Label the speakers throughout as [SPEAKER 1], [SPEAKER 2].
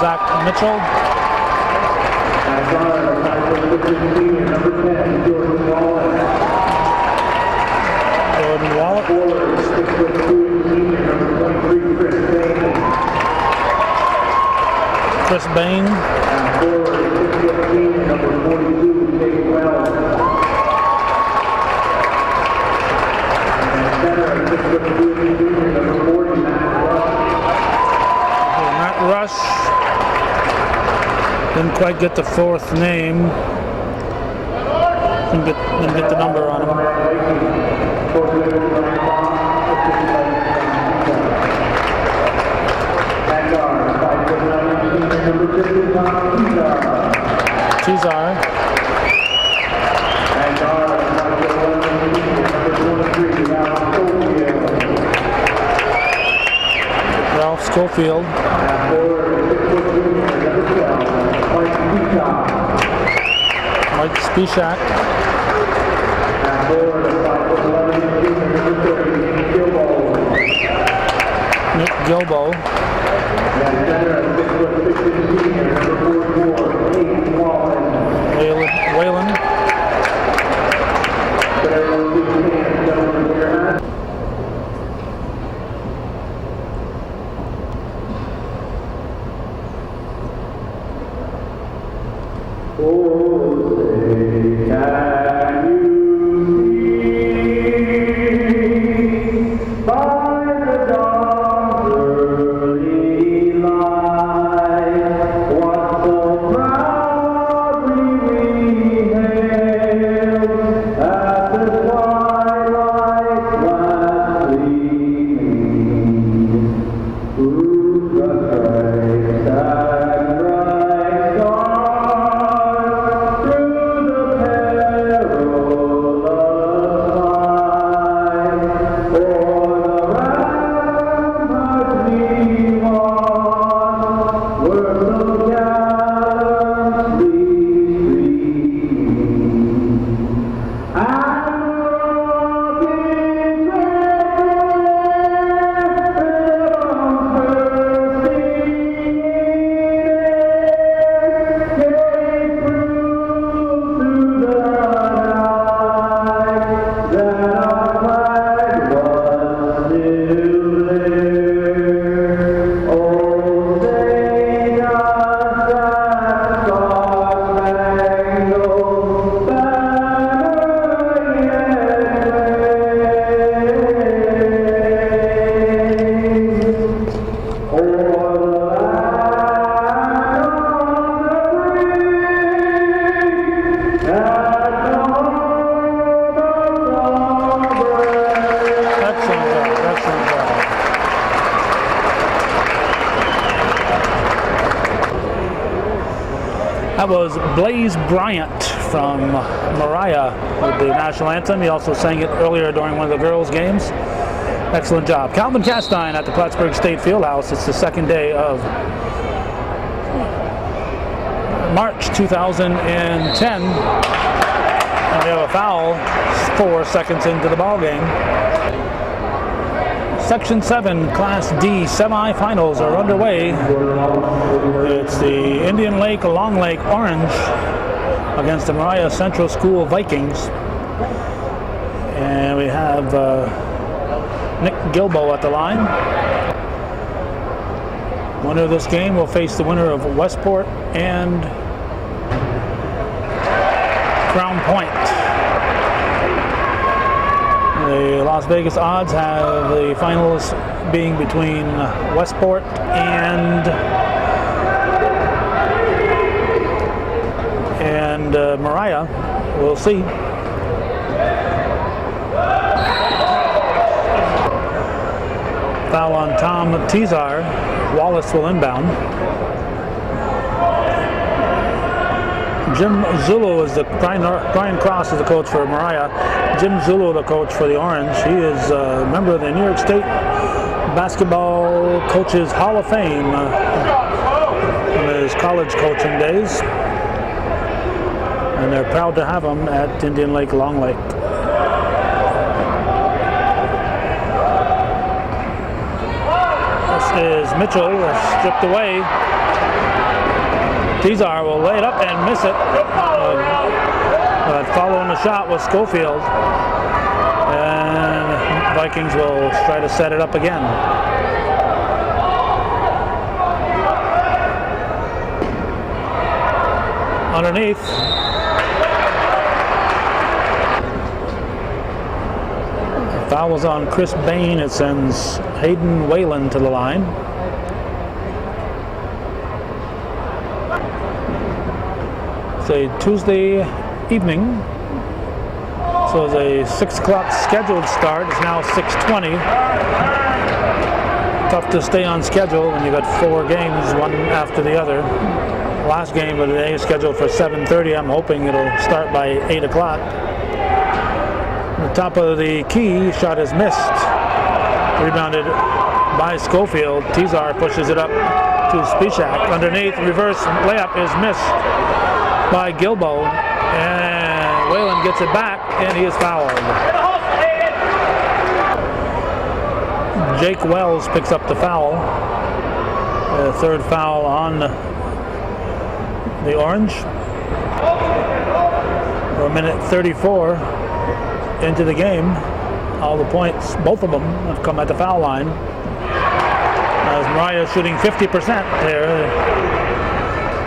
[SPEAKER 1] Zach Mitchell. Jordan Wallach. Chris Bain. Matt Rush. Didn't quite get the fourth name. Didn't get the number on him. Cesar. Ralph Schofield. Mike Spishak. Nick Gilbo. Whalen. That was Blaze Bryant from Moriah with the national anthem. He also sang it earlier during one of the girls' games. Excellent job. Calvin Castine at the Plattsburgh State Fieldhouse. It's the second day of March 2010. And we have a foul 4 seconds into the ball game. Section 7 Class D semifinals are underway. It's the Indian Lake Long Lake Orange against the Moriah Central School Vikings. And we have Nick Gilbo at the line. Winner of this game will face the winner of Westport and Crown Point. The Las Vegas odds have the finals being between Westport and Moriah. We'll see. Foul on Tom Tizar. Wallace will inbound. Jim Zulu is Brian Cross is the coach for Moriah. Jim Zulu, the coach for the Orange. He is a member of the New York State Basketball Coaches Hall of Fame in his college coaching days. and they're proud to have him at Indian Lake Long Lake. This is Mitchell, stripped away. Tizar will lay it up and miss it. But following the shot was Schofield, and Vikings will try to set it up again. Underneath. The foul was on Chris Bain. It sends Hayden Whalen to the line. It's a Tuesday evening. So it's a 6 o'clock scheduled start. It's now 6:20. Tough to stay on schedule when you got 4 games, one after the other. Last game of the day is scheduled for 7:30. I'm hoping it'll start by 8 o'clock. The top of the key, shot is missed. Rebounded by Schofield. Tizar pushes it up to Spishak. Underneath, reverse layup is missed by Gilbo. And Whalen gets it back, and he is fouled. Jake Wells picks up the foul. The third foul on the Orange. We're a minute 34 into the game. All the points, both of them, have come at the foul line. As Moriah shooting 50% there.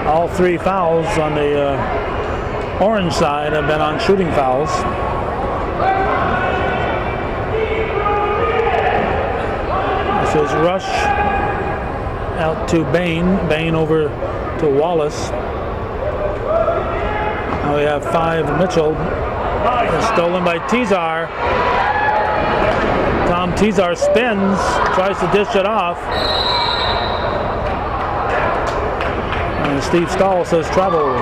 [SPEAKER 1] All 3 fouls on the Orange side have been on shooting fouls. This is Rush out to Bain. Bain over to Wallace. Now we have 5 Mitchell. It's stolen by Tizar. Tom Tizar spins, tries to dish it off. And Steve Stahl says trouble.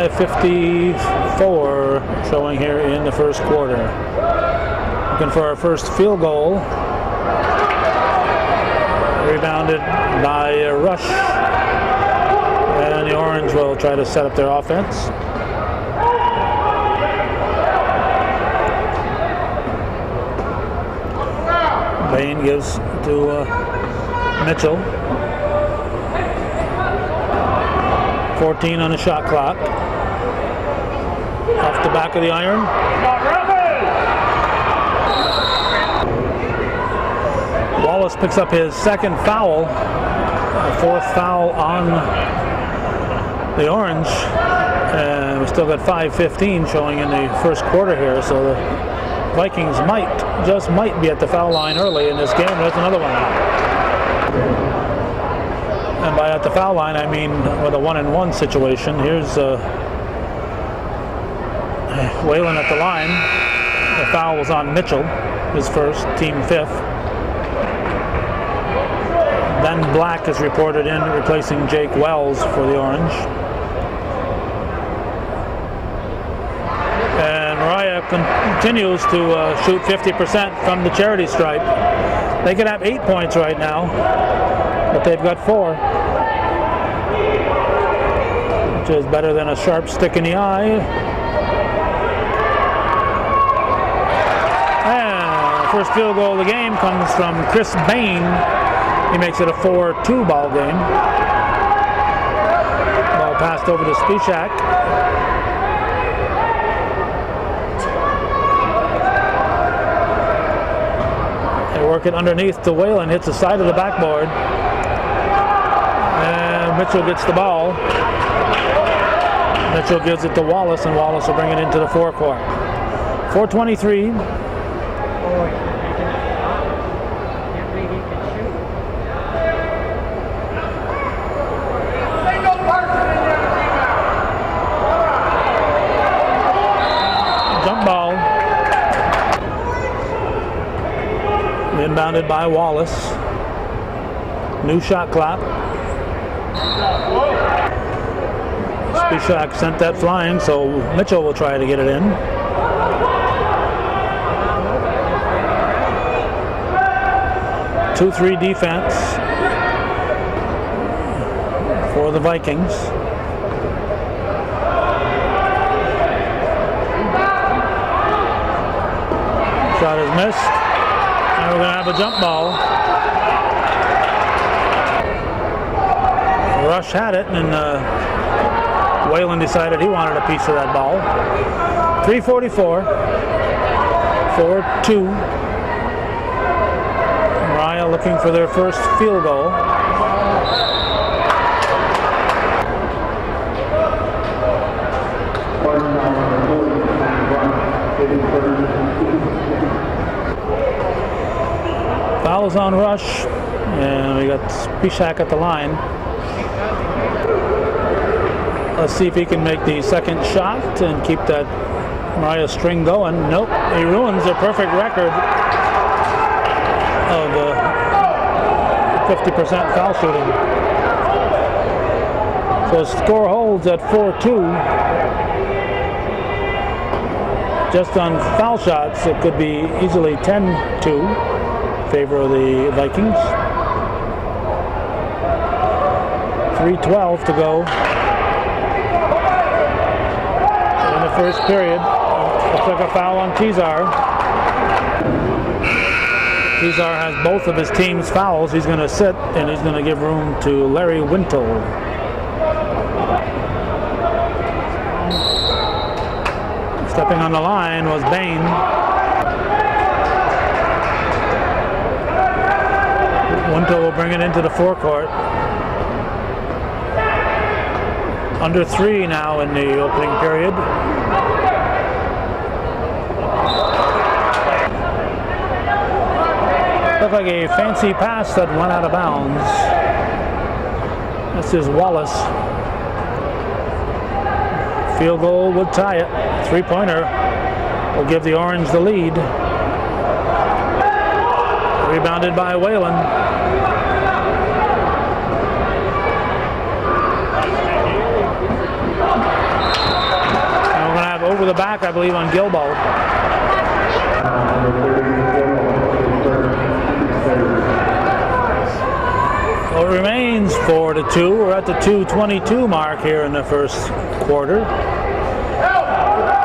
[SPEAKER 1] .54 showing here in the first quarter. Looking for our first field goal. Rebounded by Rush. And the Orange will try to set up their offense. Bain gives to Mitchell. 14 on the shot clock. Off the back of the iron. Wallace picks up his second foul. The 4th foul on the Orange. And we still got 5:15 showing in the first quarter here. So the Vikings just might be at the foul line early in this game. There's another one. And by at the foul line, I mean with a 1-and-1 situation. Here's Whalen at the line. The foul was on Mitchell, his first, team 5th. Ben Black is reported in, replacing Jake Wells for the Orange. And Moriah continues to shoot 50% from the charity stripe. They could have 8 points right now, but they've got 4. Which is better than a sharp stick in the eye. And the first field goal of the game comes from Chris Bain. He makes it a 4-2 ball game. Ball passed over to Spishak. They work it underneath to Whalen, hits the side of the backboard. And Mitchell gets the ball. Mitchell gives it to Wallace, and Wallace will bring it into the forecourt. 4:23. Jump ball. Inbounded by Wallace. New shot clock. Spishak sent that flying, so Mitchell will try to get it in. 2-3 defense for the Vikings. Shot is missed. And we're going to have a jump ball. Rush had it, and Whalen decided he wanted a piece of that ball. 3:44. 4-2. Moriah looking for their first field goal. Fouls on Rush, and we got Spishak at the line. Let's see if he can make the second shot and keep that Moriah string going. Nope, he ruins their perfect record of 50% foul shooting. So score holds at 4-2. Just on foul shots, it could be easily 10-2 in favor of the Vikings. 3:12 to go in the first period. Looks like a foul on Tizar. Tizar has both of his team's fouls. He's going to sit, and he's going to give room to Larry Wintle. Stepping on the line was Bain. Wintle will bring it into the forecourt. Under 3 now in the opening period. Looked like a fancy pass that went out of bounds. This is Wallace. Field goal would tie it. 3-pointer will give the Orange the lead. Rebounded by Whalen. And we're going to have over the back, I believe, on Gilbo. Well, it remains 4-2. We're at the 2:22 mark here in the first quarter.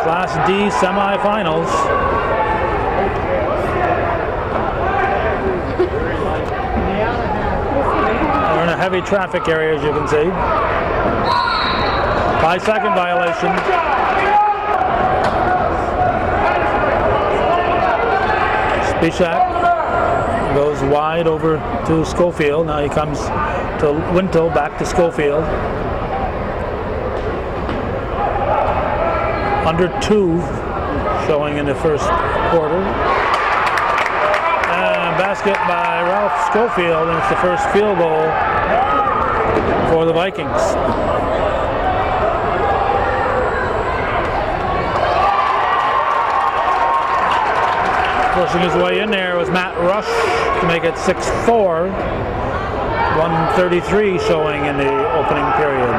[SPEAKER 1] Class D semifinals. We're in a heavy traffic area, as you can see. 5-second violation. Spishak goes wide over to Schofield. Now he comes to Wintle, back to Schofield. Under 2 showing in the first quarter. And basket by Ralph Schofield, and it's the first field goal for the Vikings. Pushing his way in there was Matt Rush to make it 6-4. 1:33 showing in the opening period.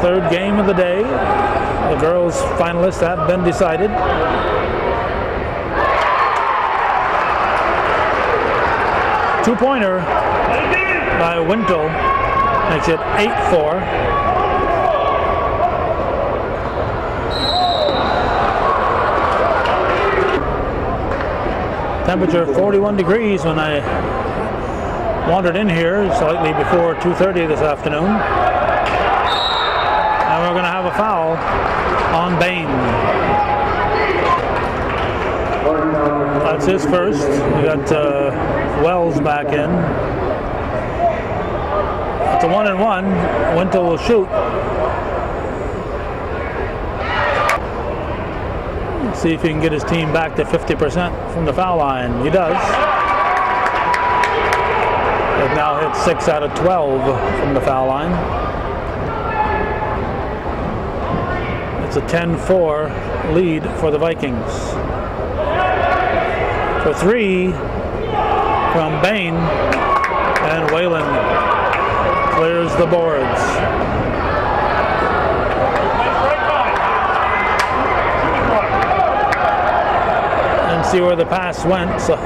[SPEAKER 1] Third game of the day. The girls' finalists have been decided. Two-pointer by Wintle makes it 8-4. Temperature 41 degrees when I wandered in here slightly before 2:30 this afternoon. And we're going to have a foul on Bain. That's his first. We got Wells back in. It's a 1-and-1. Wintle will shoot. See if he can get his team back to 50% from the foul line. He does. They've now hit 6 out of 12 from the foul line. It's a 10-4 lead for the Vikings. For 3 from Bain, and Whalen clears the boards. see where the pass went, so I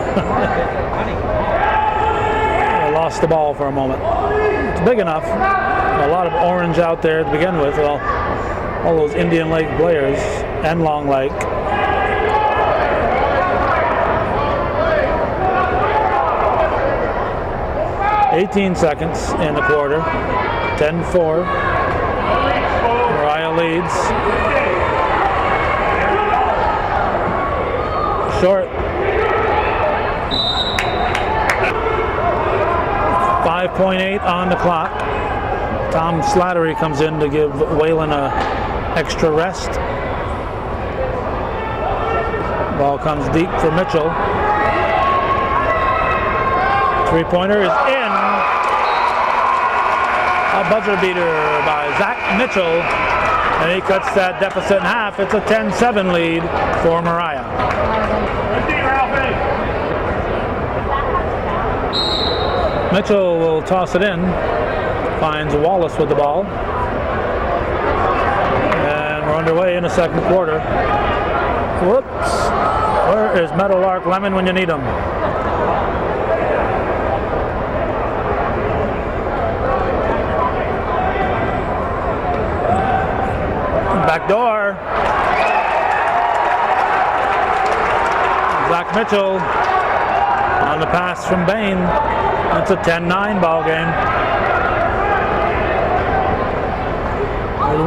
[SPEAKER 1] lost the ball for a moment. It's big enough. A lot of orange out there to begin with. Well, all those Indian Lake players and Long Lake. "18 seconds in the quarter. 10-4. Moriah leads. Short. 5.8 on the clock. Tom Slattery comes in to give Whalen a extra rest. Ball comes deep for Mitchell. Three-pointer is in. A buzzer beater by Zach Mitchell. And he cuts that deficit in half. It's a 10-7 lead for Moriah. Mitchell will toss it in. Finds Wallace with the ball. And we're underway in the second quarter. Whoops. Where is Meadowlark Lemon when you need him? Back door. Zach Mitchell on the pass from Bain. It's a 10-9 ball game.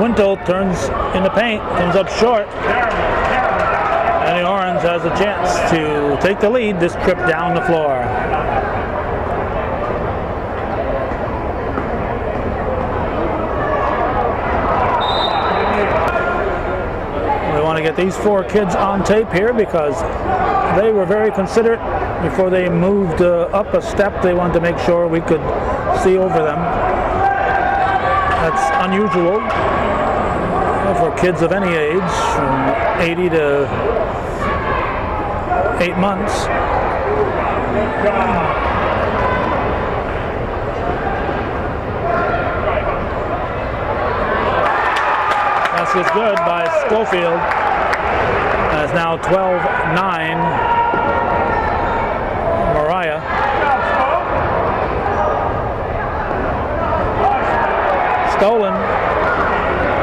[SPEAKER 1] Wintle turns in the paint, comes up short. And the Orange has a chance to take the lead this trip down the floor. We want to get these four kids on tape here because they were very considerate before they moved up a step. They wanted to make sure we could see over them. That's unusual for kids of any age, from 80 to 8 months. Pass is good by Schofield. And it's now 12-9 Moriah. Stolen.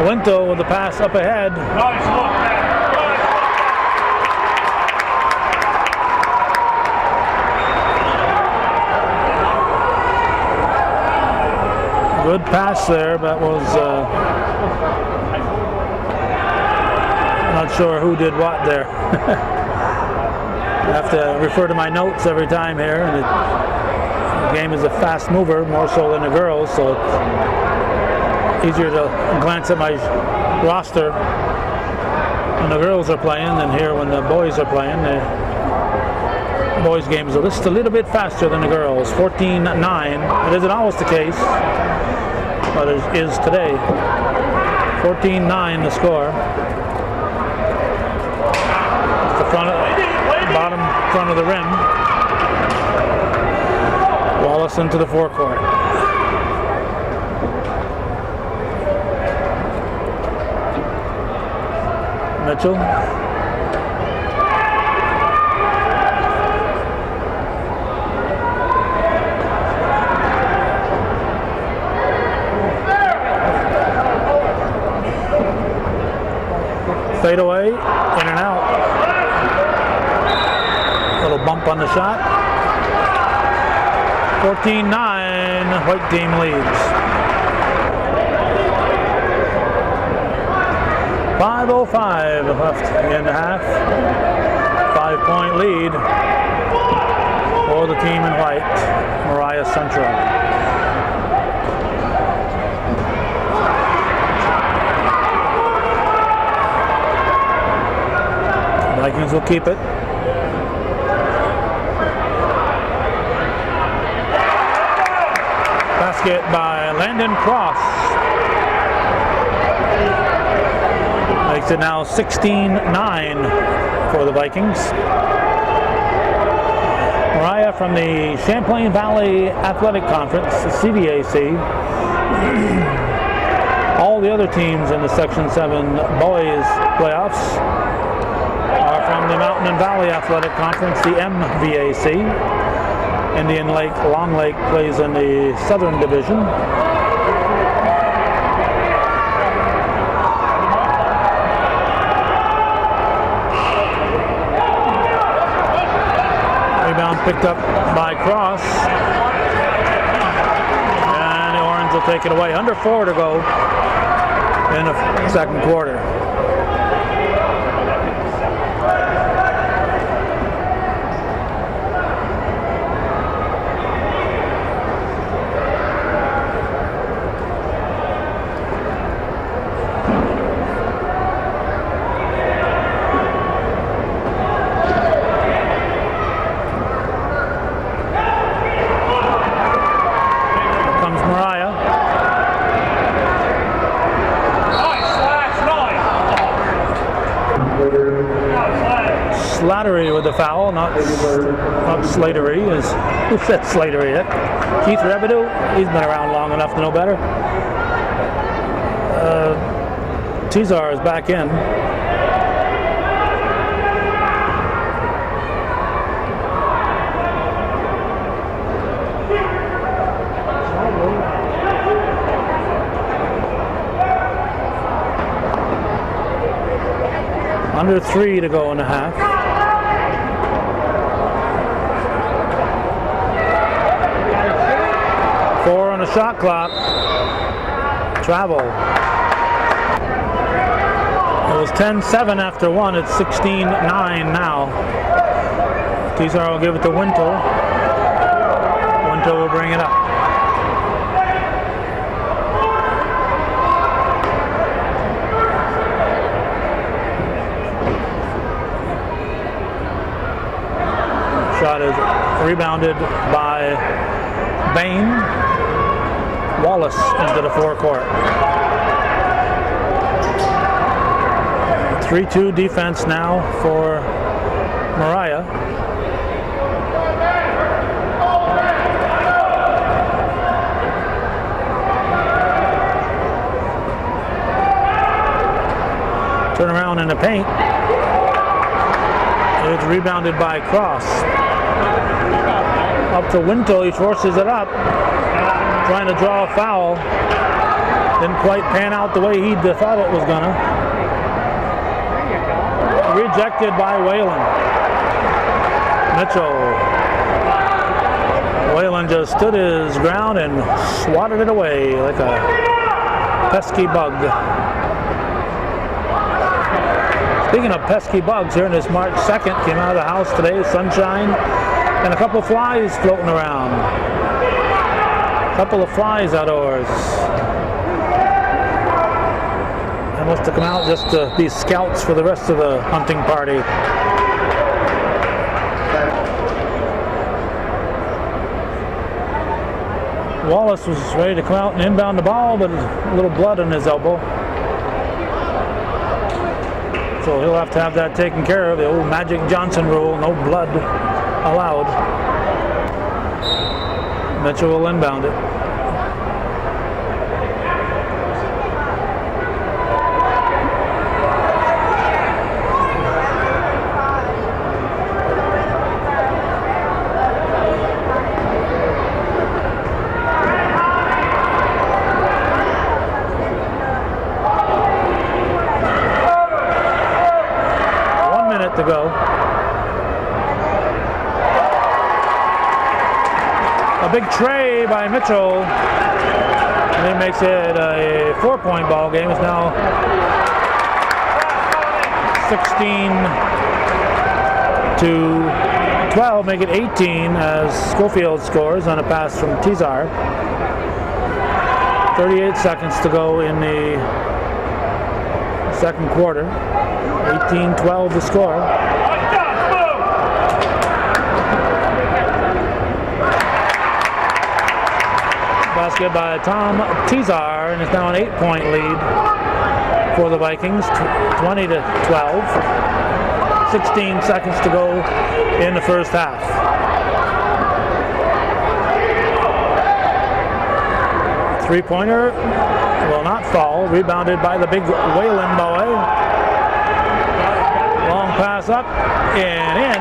[SPEAKER 1] Winto with the pass up ahead. Good pass there, but was not sure who did what there. I have to refer to my notes every time here, and the game is a fast mover, more so than the girls, so it's easier to glance at my roster when the girls are playing than here when the boys are playing. The boys' game is just a little bit faster than the girls. 14-9. It isn't always the case, but it is today. 14-9 the score. It's the bottom front of the rim. Wallace into the forecourt. Mitchell. Fade away, in and out. Little bump on the shot. 14-9, white team leads. 5:05 left in the half. 5-point lead for the team in white, Moriah Central. Vikings will keep it. Basket by Landon Cross. Makes it now 16-9 for the Vikings. Moriah from the Champlain Valley Athletic Conference, the CVAC. All the other teams in the Section VII boys playoffs are from from the Mountain and Valley Athletic Conference, the MVAC. Indian Lake, Long Lake plays in the Southern Division. Rebound picked up by Cross. And the Orange will take it away. Under 4 to go in the second quarter. Slattery with the foul, not Slatery. Who said Slatery? Keith Rebidoux? He's been around long enough to know better. Tizar is back in. Under 3 to go in the half. Four on the shot clock. Travel. It was 10-7 after 1. It's 16-9 now. Tizar will give it to Wintle. Wintle will bring it up. Shot is rebounded by Bain. Wallace into the forecourt. 3-2 defense now for Moriah. Turn around in the paint. It's rebounded by Cross. Up to Wintle, he forces it up. Trying to draw a foul. Didn't quite pan out the way he thought it was gonna. Rejected by Whalen. Mitchell. Whalen just stood his ground and swatted it away like a pesky bug. Speaking of pesky bugs, here in this March 2nd, came out of the house today, sunshine, and a couple flies floating around. A couple of flies outdoors. They must have come out just to be scouts for the rest of the hunting party. Wallace was ready to come out and inbound the ball, but a little blood on his elbow. So he'll have to have that taken care of. The old Magic Johnson rule, no blood allowed. Mitchell will inbound it. To go. A big tray by Mitchell. And he makes it a 4-point ball game. It's now 16-12, make it 18 as Schofield scores on a pass from Tizar. 38 seconds to go in the second quarter. 18-12 the score. Basket by Tom Tizar, and it's now an 8-point lead for the Vikings, 20-12. 16 seconds to go in the first half. Three-pointer will not fall, rebounded by the big Whalen boy. Long pass pass up and in.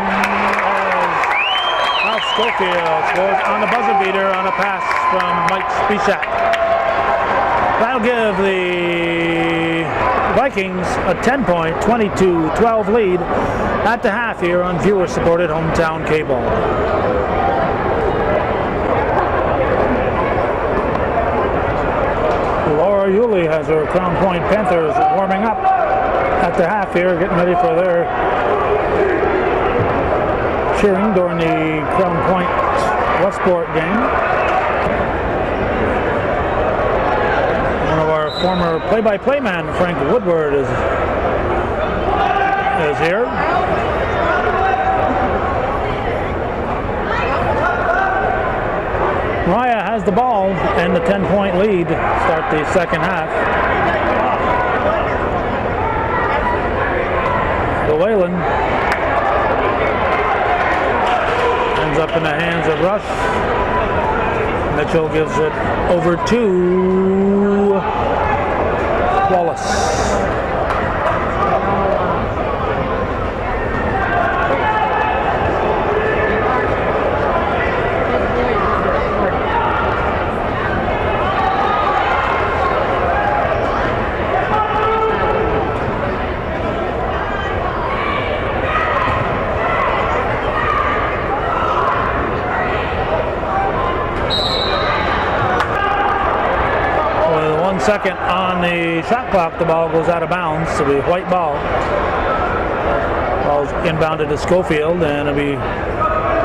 [SPEAKER 1] Ralph Schofield scores on the buzzer beater on a pass from Mike Spisak. That'll give the Vikings a 10-point, 22-12 lead at the half here on viewer-supported hometown cable. Laura Yulee has her Crown Point Panthers warming up at the half here, getting ready for their cheering during the Crown Point Westport game. One of our former play-by-play man, Frank Woodward, is here. Moriah has the ball and the 10-point lead to start the second half. The Whalen ends up in the hands of Rush. Mitchell gives it over to Wallace. Second on the shot clock, the ball goes out of bounds, so it'll be white ball. Ball's inbounded to Schofield, and it'll be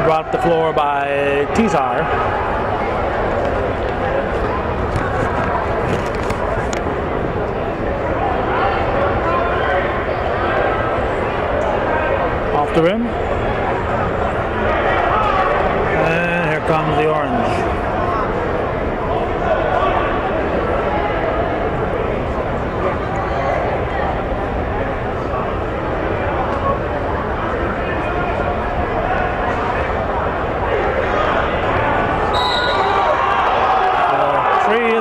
[SPEAKER 1] brought up the floor by Tizar. Off the rim. And here comes the Orange.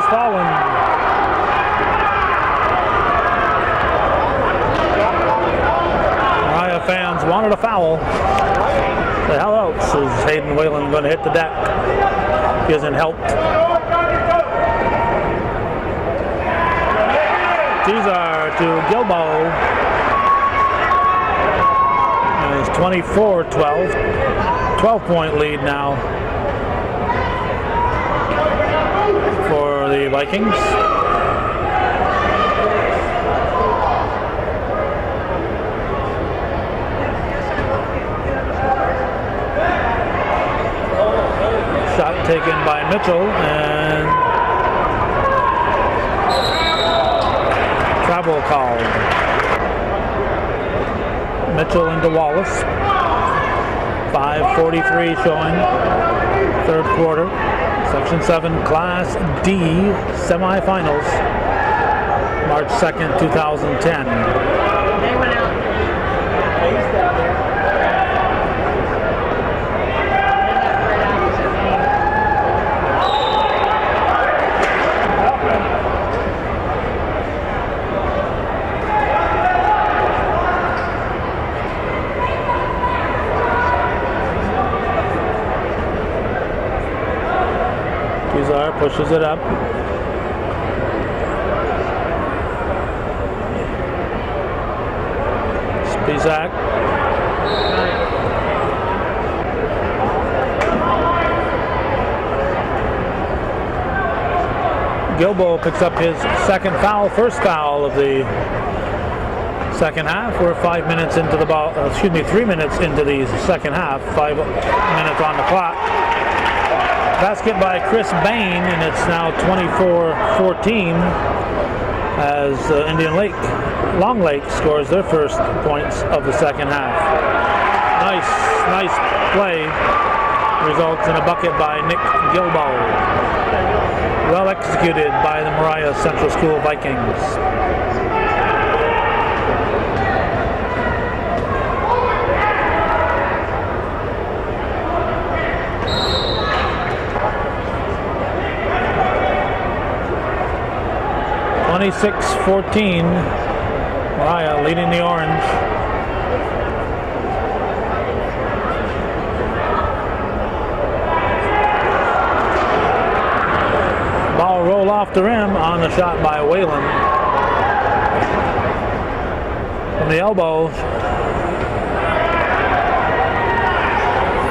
[SPEAKER 1] Fallen. Moriah fans wanted a foul. The hell else is Hayden Whalen going to hit the deck? He isn't helped. Tizar to Gilbo. It's 24-12. 12-point lead now for the Vikings. Shot taken by Mitchell, and travel called. Mitchell into Wallace. 5:43 showing, third quarter. Section 7 Class D semifinals, March 2nd, 2010. They went out. Tizar pushes it up. Spisak. Gilbo picks up his second foul, first foul of the second half. We're 5 minutes into the ball, 3 minutes into the second half, 5 minutes on the clock. Basket by Chris Bain, and it's now 24-14 as Long Lake scores their first points of the second half. Nice play. Results in a bucket by Nick Gilbo. Well executed by the Moriah Central School Vikings. (26-14), Moriah leading the Orange. the shot by Whalen. From the elbow.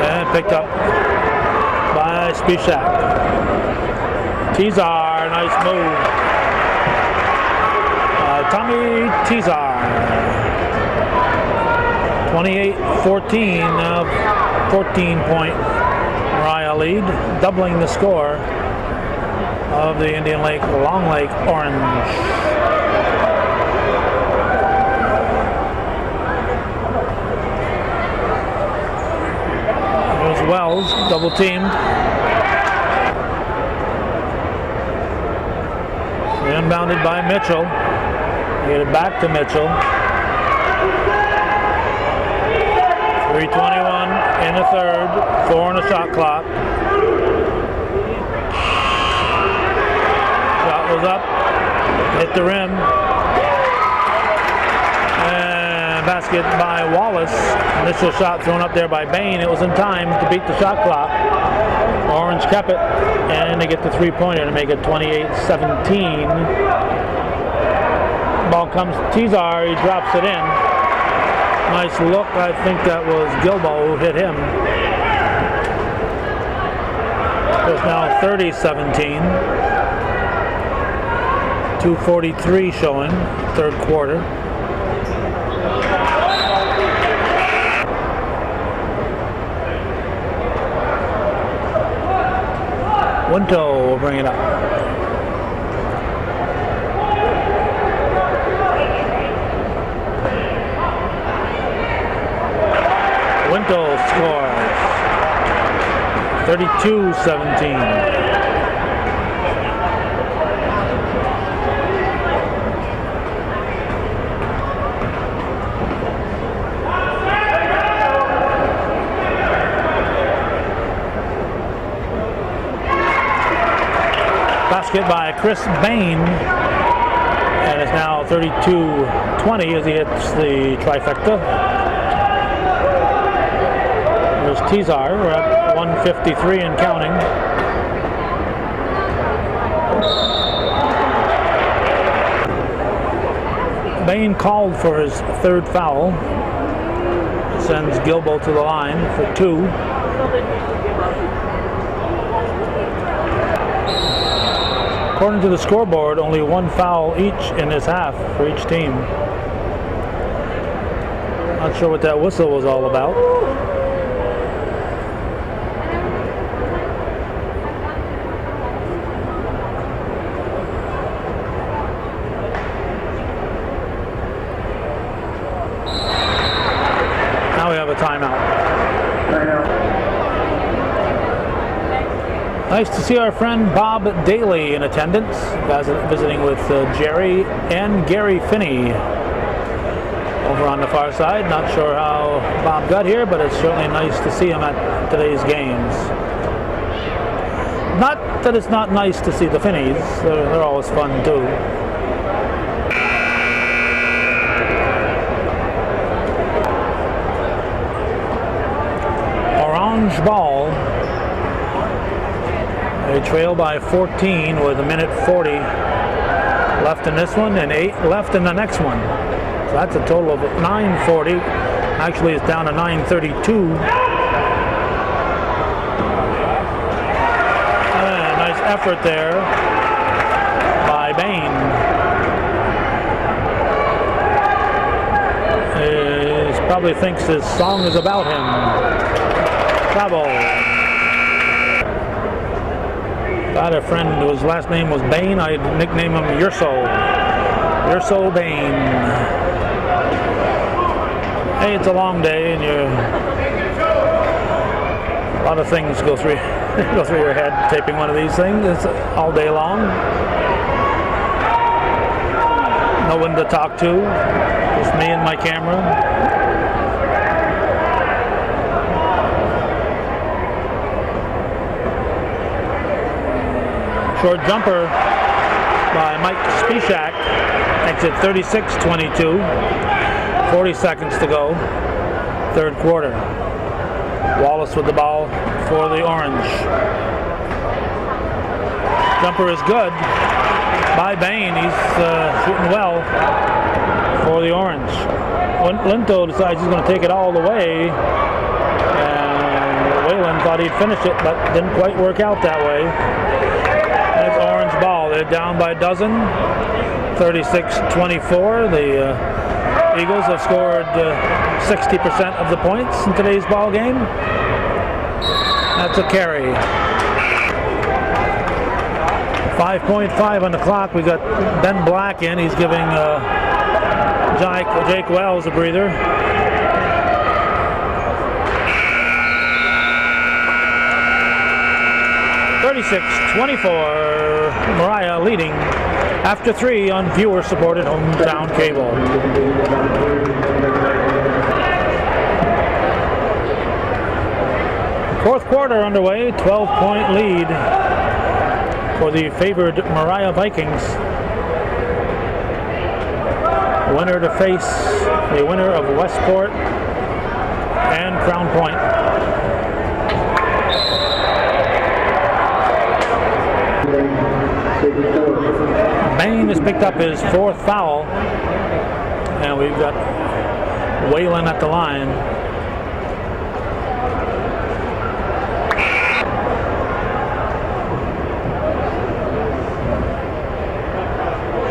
[SPEAKER 1] And picked up by Spishak. Tizar, nice move. Tommy Tizar. 28-14, 14-point Moriah lead, doubling the score of the Indian Lake Long Lake Orange. There's Wells, double teamed. Inbounded by Mitchell. Get it back to Mitchell. 3:21 in the third, 4 on the shot clock. Shot was up, hit the rim. And basket by Wallace. Initial shot thrown up there by Bain. It was in time to beat the shot clock. Orange kept it, and they get the three-pointer to make it 28-17. Ball comes to Tizar, he drops it in. Nice look, I think that was Gilbo who hit him. It's now 30-17. 2:43 showing, third quarter. Winto will bring it up. Winto scores 32-17. Basket by Chris Bain, and it's now 32-20 as he hits the trifecta. There's Tizar, we're at 1:53 and counting. Bain called for his third foul. Sends Gilbo to the line for 2. According to the scoreboard, only 1 foul each in this half for each team. Not sure what that whistle was all about. Now we have a timeout. Nice to see our friend Bob Daly in attendance, visiting with Jerry and Gary Finney over on the far side. Not sure how Bob got here, but it's certainly nice to see him at today's games. Not that it's not nice to see the Finneys, they're always fun too. Orange ball. They trail by 14 with 1:40 left in this one and 8 left in the next one. So that's a total of 9:40. Actually, it's down to 9:32. Nice effort there by Bain. He probably thinks this song is about him. Bravo. I had a friend whose last name was Bain. I'd nickname him Urso Bain. Hey, it's a long day, and a lot of things go through your head taping one of these things. It's all day long. No one to talk to. Just me and my camera. Short jumper by Mike Spishak makes it 36-22. 40 seconds to go. Third quarter. Wallace with the ball for the Orange. Jumper is good. by Bain. He's shooting well for the Orange. Linto decides he's going to take it all the way, and Whalen thought he'd finish it, but didn't quite work out that way. And it's Orange ball. They're down by a dozen, 36-24. The Eagles have scored 60% of the points in today's ball game. That's a carry. 5.5 on the clock. We got Ben Black in. He's giving Jake Wells a breather. (36-24). Moriah leading after 3 on viewer-supported hometown cable. Fourth quarter underway. 12-point lead for the favored Moriah Vikings. Winner to face the winner of Westport and Crown Point. Bain has picked up his 4th foul, and we've got Whalen at the line.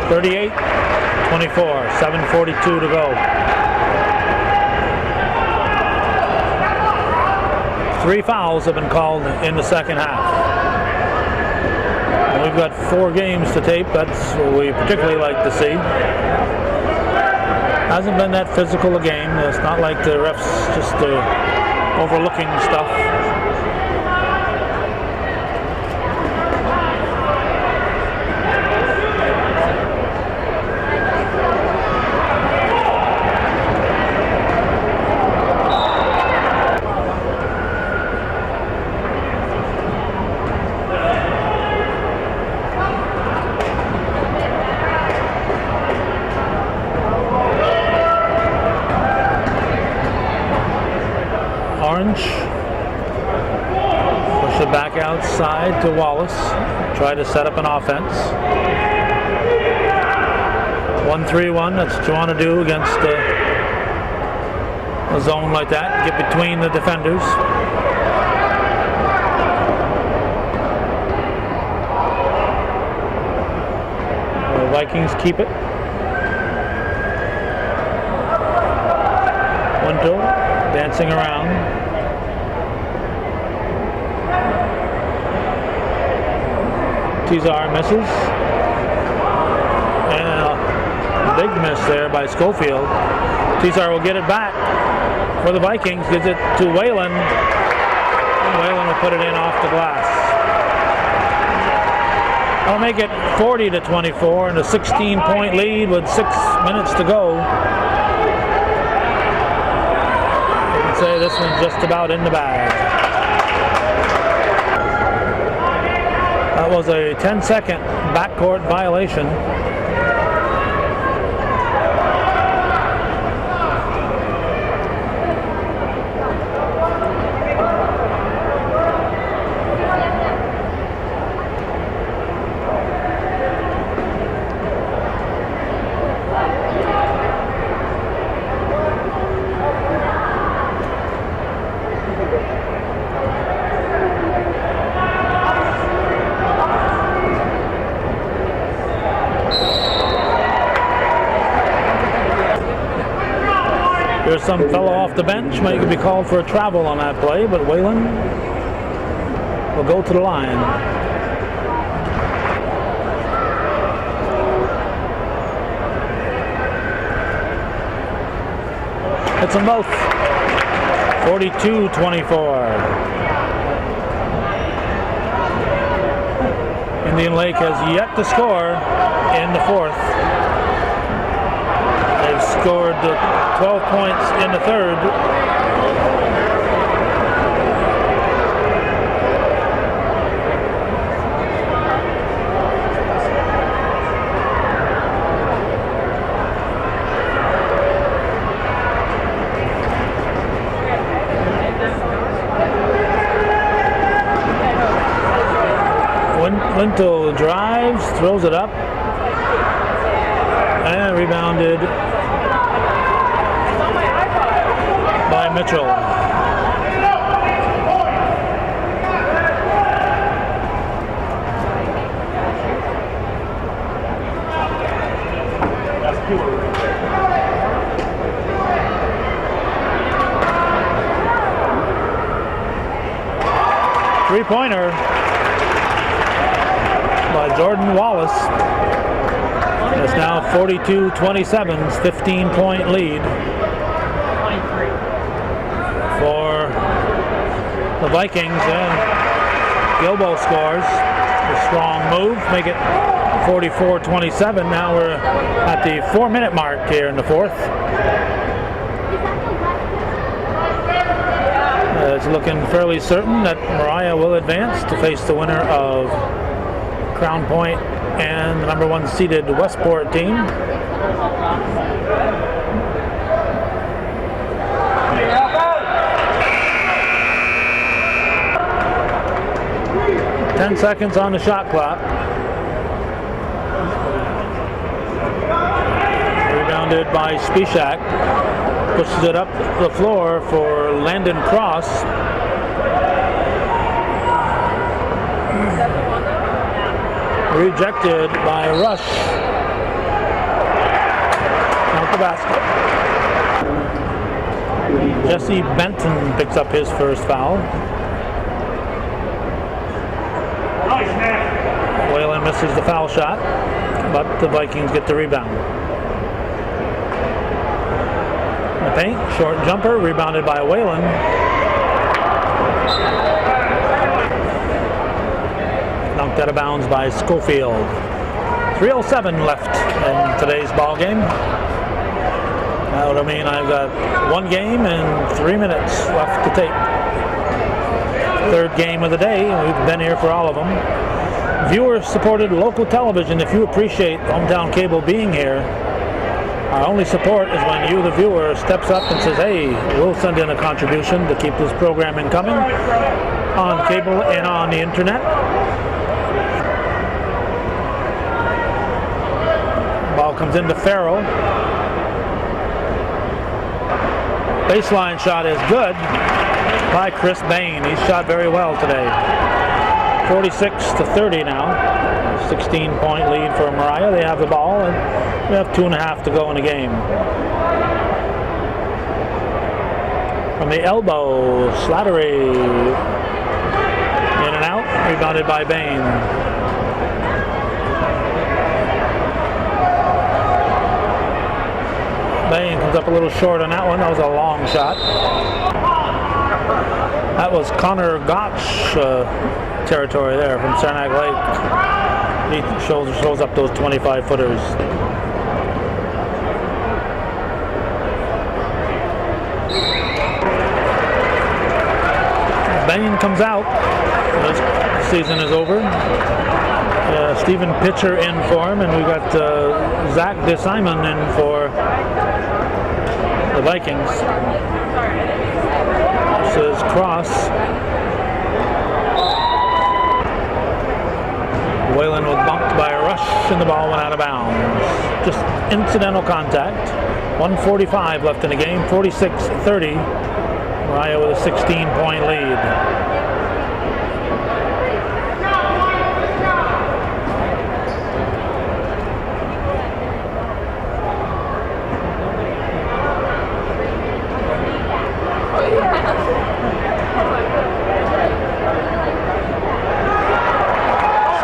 [SPEAKER 1] (38-24), 7:42 to go. 3 fouls have been called in the second half. And we've got 4 games to tape. That's what we particularly like to see. Hasn't been that physical a game. It's not like the refs just overlooking stuff. Orange push it back outside to Wallace, try to set up an offense. 1-3-1, that's what you want to do against a zone like that. Get between the defenders. The Vikings keep it. Winto dancing around. Tizar misses. And a big miss there by Schofield. Tizar will get it back for the Vikings. Gives it to Whalen. And Whalen will put it in off the glass. I'll make it 40-24 and a 16-point lead with 6 minutes to go. Say this one's just about in the bag. That was a 10-second backcourt violation. There's some fellow off the bench. Might be called for a travel on that play, but Whalen will go to the line. It's them both. 42-24. Indian Lake has yet to score in the 4th. They've scored 12 points in the 3rd. Linto drives, throws it up. and rebounded by Mitchell. Three-pointer by Jordan Wallace. It's now 42-27, 15-point lead for the Vikings. And Gilbo scores. A strong move, make it 44-27. Now we're at the 4-minute mark here in the fourth. It's looking fairly certain that Moriah will advance to face the winner of Crown Point and the number 1 seeded Westport team. Ten seconds on the shot clock. Rebounded by Spishak. Pushes it up the floor for Landon Cross. Rejected by Rush. Out the basket. Jesse Benton picks up his first foul. Whalen misses the foul shot, but the Vikings get the rebound. The paint, short jumper, rebounded by Whalen. Knocked out of bounds by Schofield. 3:07 left in today's ball game. That would mean I've got one game and 3 minutes left to take. Third game of the day, and we've been here for all of them. Viewer-supported local television. If you appreciate Hometown Cable being here, our only support is when you, the viewer, steps up and says, hey, we'll send in a contribution to keep this programming coming on cable and on the internet. Ball comes into Farrell. Baseline shot is good by Chris Bain. He's shot very well today. 46-30 now. 16-point lead for Moriah. They have the ball, and we have 2.5 to go in the game. From the elbow, Slattery. In and out, rebounded by Bain. Bain comes up a little short on that one. That was a long shot. That was Connor Gotch territory there from Saranac Lake. He shows up those 25-footers. Bain comes out. This season is over. Stephen Pitcher in for him, and we've got Zach DeSimon in for the Vikings. This is Cross. Whalen was bumped by a rush, and the ball went out of bounds. Just incidental contact. 1:45 left in the game. 46-30. Moriah with a 16-point lead.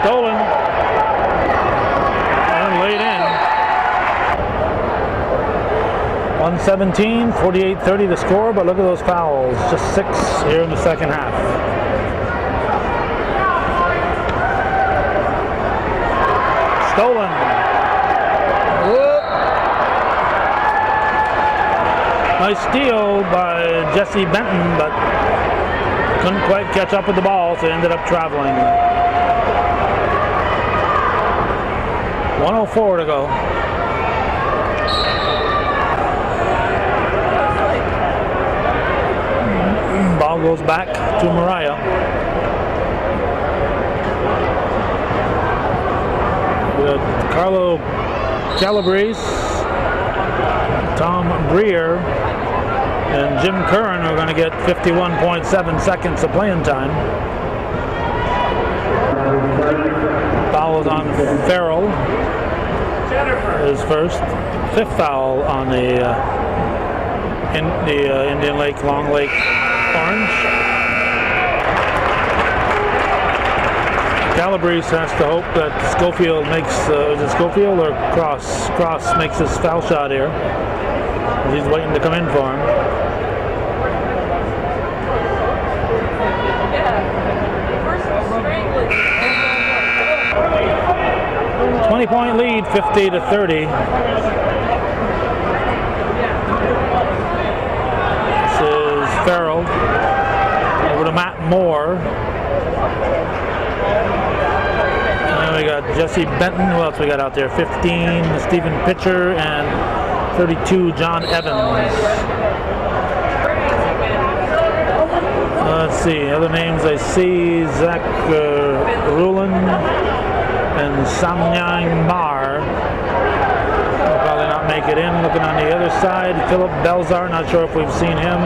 [SPEAKER 1] Stolen and laid in. 117, 48-30 the score, but look at those fouls. Just 6 here in the second half. Stolen. Whoop. Nice steal by Jesse Benton, but couldn't quite catch up with the ball, so ended up traveling. 1:04 to go. Ball goes back to Moriah. Carlo Calabrese, Tom Breer, and Jim Curran are going to get 51.7 seconds of playing time. Foul is on Farrell. His first. 5th foul on the Indian Lake, Long Lake Orange. Calabrese has to hope that Schofield makes, is it Schofield or Cross? Cross makes his foul shot here. He's waiting to come in for him. 20-point lead, 50-30. This is Farrell. Over to Matt Moore. And we got Jesse Benton. Who else we got out there? 15, Stephen Pitcher, and 32, John Evans. Let's see, other names I see, Zach Rulin and Samyang Mar. Will probably not make it in. Looking on the other side, Philip Belzar, not sure if we've seen him.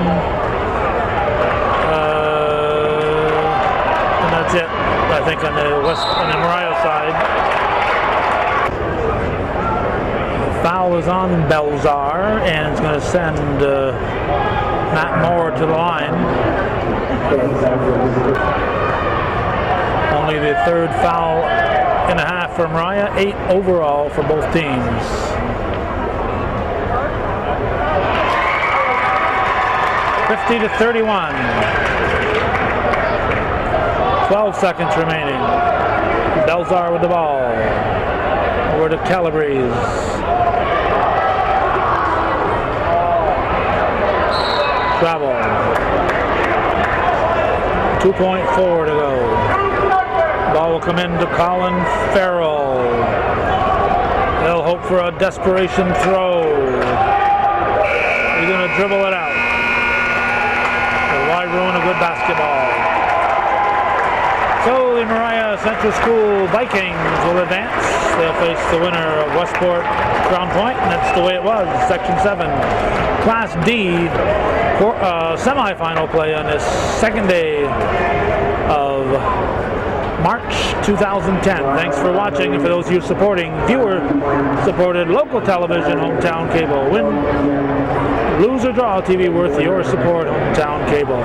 [SPEAKER 1] And that's it, I think, on the Moriah side. Foul is on Belzar, and it's going to send Matt Moore to the line. Only the 3rd foul and a half for Moriah, 8 overall for both teams. (50-31). 12 seconds remaining. Belzar with the ball. Over to Calabrese. Travel. 2.4 to go. Ball will come in to Colin Farrell. They'll hope for a desperation throw. He's going to dribble it out. So why ruin a good basketball? So the Moriah Central School Vikings will advance. They'll face the winner of Westport Crown Point, and that's the way it was. Section 7, Class D, semifinal play on this second day of March 2010. Thanks for watching, and for those of you supporting viewer-supported local television, Hometown Cable. Win, lose or draw, TV worth your support, Hometown Cable.